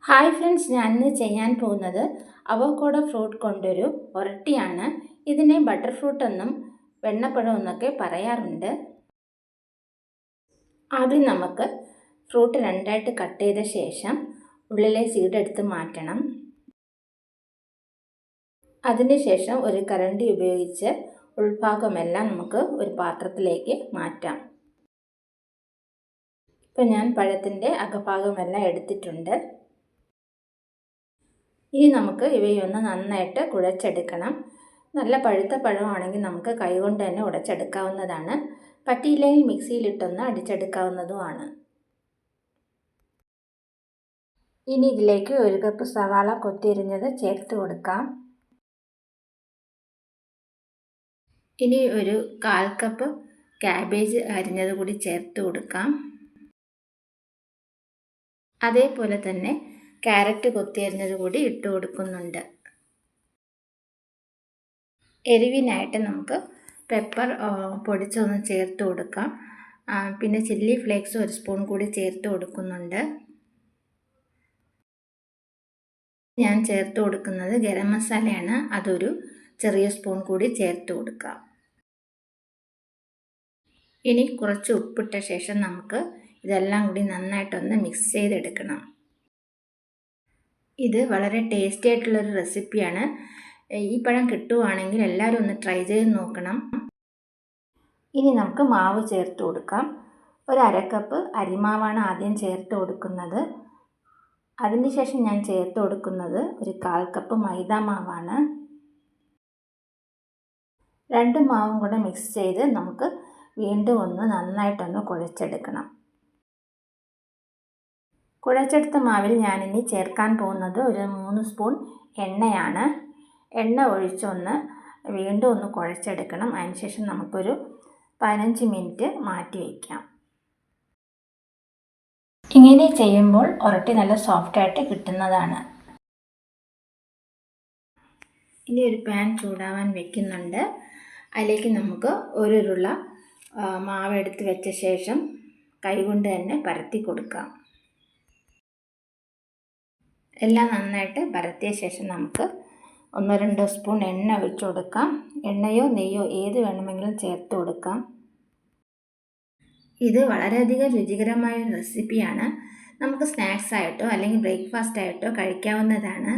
Hi friends, ഞാൻ ഇന്ന് ചെയ്യാൻ പോകുന്നത് അവോക്കാഡോ ഫ്രൂട്ട് കൊണ്ടൊരു ഒരട്ടിയാണ്. ഇതിനെ ബട്ടർ ഫ്രൂട്ട് എന്നും വെണ്ണപ്പഴം എന്നൊക്കെ പറയാറുണ്ട്. ആദ്യം നമുക്ക് ഫ്രൂട്ട് രണ്ടായിട്ട് കട്ട് ചെയ്ത ശേഷം ഉള്ളിലെ സീഡ് എടുത്ത് മാറ്റണം. അതിനുശേഷം ഒരു കരണ്ടി ഉപയോഗിച്ച് ഉൾഭാഗമെല്ലാം നമുക്ക് ഒരു പാത്രത്തിലേക്ക് മാറ്റാം. ഇപ്പം ഞാൻ പഴത്തിൻ്റെ അകഭാഗമെല്ലാം എടുത്തിട്ടുണ്ട്. ഇനി നമുക്ക് ഇവയൊന്ന് നന്നായിട്ട് കുഴച്ചെടുക്കണം. നല്ല പഴുത്ത പഴമാണെങ്കിൽ നമുക്ക് കൈകൊണ്ട് തന്നെ ഉടച്ചെടുക്കാവുന്നതാണ്. പറ്റിയില്ലെങ്കിൽ മിക്സിയിലിട്ടൊന്ന് അടിച്ചെടുക്കാവുന്നതുമാണ്. ഇനി ഇതിലേക്ക് 1 കപ്പ് സവാള കൊത്തിയരിഞ്ഞത് ചേർത്ത് കൊടുക്കാം. ഇനി ഒരു 1/4 കപ്പ് ക്യാബേജ് അരിഞ്ഞത് കൂടി ചേർത്ത് കൊടുക്കാം. അതേപോലെ തന്നെ ക്യാരറ്റ് കൊത്തിയരിഞ്ഞത് കൂടി ഇട്ട് കൊടുക്കുന്നുണ്ട്. എരിവിനായിട്ട് നമുക്ക് പെപ്പർ പൊടിച്ചൊന്ന് ചേർത്ത് കൊടുക്കാം. പിന്നെ ചില്ലി ഫ്ലേക്സ് 1 സ്പൂൺ കൂടി ചേർത്ത് കൊടുക്കുന്നുണ്ട്. ഞാൻ ചേർത്ത് കൊടുക്കുന്നത് ഗരം മസാലയാണ്. അതൊരു ചെറിയ സ്പൂൺ കൂടി ചേർത്ത് കൊടുക്കാം. ഇനി കുറച്ച് ഉപ്പിട്ട ശേഷം നമുക്ക് ഇതെല്ലാം കൂടി നന്നായിട്ടൊന്ന് മിക്സ് ചെയ്തെടുക്കണം. ഇത് വളരെ ടേസ്റ്റി ആയിട്ടുള്ളൊരു റെസിപ്പിയാണ്. ഈ പഴം കിട്ടുവാണെങ്കിൽ എല്ലാവരും ഒന്ന് ട്രൈ ചെയ്ത് നോക്കണം. ഇനി നമുക്ക് മാവ് ചേർത്ത് കൊടുക്കാം. 1/2 കപ്പ് അരിമാവാണ് ആദ്യം ചേർത്ത് കൊടുക്കുന്നത്. അതിനുശേഷം ഞാൻ ചേർത്ത് കൊടുക്കുന്നത് ഒരു 1/4 കപ്പ് മൈദ മാവാണ്. 2 മാവും കൂടെ മിക്സ് ചെയ്ത് നമുക്ക് വീണ്ടും ഒന്ന് നന്നായിട്ടൊന്ന് കുഴച്ചെടുക്കണം. കുഴച്ചെടുത്ത മാവിൽ ഞാനിനി ചേർക്കാൻ പോകുന്നത് ഒരു 3 സ്പൂൺ എണ്ണയാണ്. എണ്ണ ഒഴിച്ചൊന്ന് വീണ്ടും ഒന്ന് കുഴച്ചെടുക്കണം. അതിനുശേഷം നമുക്കൊരു 15 മിനിറ്റ് മാറ്റി വയ്ക്കാം. ഇങ്ങനെ ചെയ്യുമ്പോൾ ഒരട്ടി നല്ല സോഫ്റ്റായിട്ട് കിട്ടുന്നതാണ്. ഇനി ഒരു പാൻ ചൂടാവാൻ വെക്കുന്നുണ്ട്. അതിലേക്ക് നമുക്ക് ഒരു ഉരുള മാവ് എടുത്ത് വെച്ച ശേഷം കൈകൊണ്ട് തന്നെ പരത്തി കൊടുക്കാം. എല്ലാം നന്നായിട്ട് പരത്തിയ ശേഷം നമുക്ക് 1-2 സ്പൂൺ എണ്ണ ഒഴിച്ചു കൊടുക്കാം. എണ്ണയോ നെയ്യോ ഏത് വേണമെങ്കിലും ചേർത്ത് കൊടുക്കാം. ഇത് വളരെയധികം രുചികരമായ ഒരു റെസിപ്പിയാണ്. നമുക്ക് സ്നാക്സ് ആയിട്ടോ അല്ലെങ്കിൽ ബ്രേക്ക്ഫാസ്റ്റ് ആയിട്ടോ കഴിക്കാവുന്നതാണ്.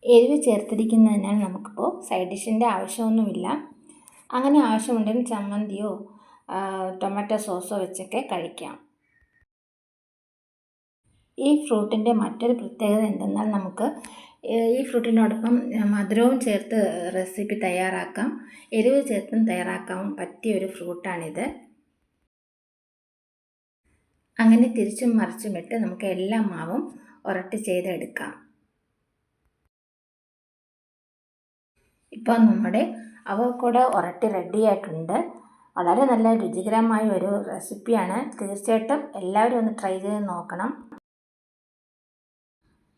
എരിവ് ചേർത്തിരിക്കുന്നതിനാൽ നമുക്കിപ്പോൾ സൈഡ് ഡിഷിൻ്റെ ആവശ്യമൊന്നുമില്ല. അങ്ങനെ ആവശ്യമുണ്ടെങ്കിൽ ചമ്മന്തിയോ ടൊമാറ്റോ സോസോ വെച്ചൊക്കെ കഴിക്കാം. ഈ ഫ്രൂട്ടിൻ്റെ മറ്റൊരു പ്രത്യേകത എന്തെന്നാൽ നമുക്ക് ഈ ഫ്രൂട്ടിനോടൊപ്പം മധുരവും ചേർത്ത് റെസിപ്പി തയ്യാറാക്കാം. എരിവ് ചേർത്തും തയ്യാറാക്കാൻ പറ്റിയ ഒരു ഫ്രൂട്ടാണിത്. അങ്ങനെ തിരിച്ചും മറിച്ചും ഇട്ട് നമുക്ക് എല്ലാ മാവും ഒരട്ടി ചെയ്തെടുക്കാം. ഇപ്പോൾ നമ്മുടെ അവോക്കാഡോ ഒരട്ടി റെഡി ആയിട്ടുണ്ട്. വളരെ നല്ല രുചികരമായ ഒരു റെസിപ്പിയാണ്. തീർച്ചയായിട്ടും എല്ലാവരും ഒന്ന് ട്രൈ ചെയ്ത് നോക്കണം.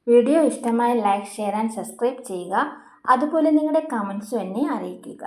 വീഡിയോ ഇഷ്ടമായ ലൈക്ക്, ഷെയർ ആൻഡ് സബ്സ്ക്രൈബ് ചെയ്യുക. അതുപോലെ നിങ്ങളുടെ കമൻസും എന്നെ അറിയിക്കുക.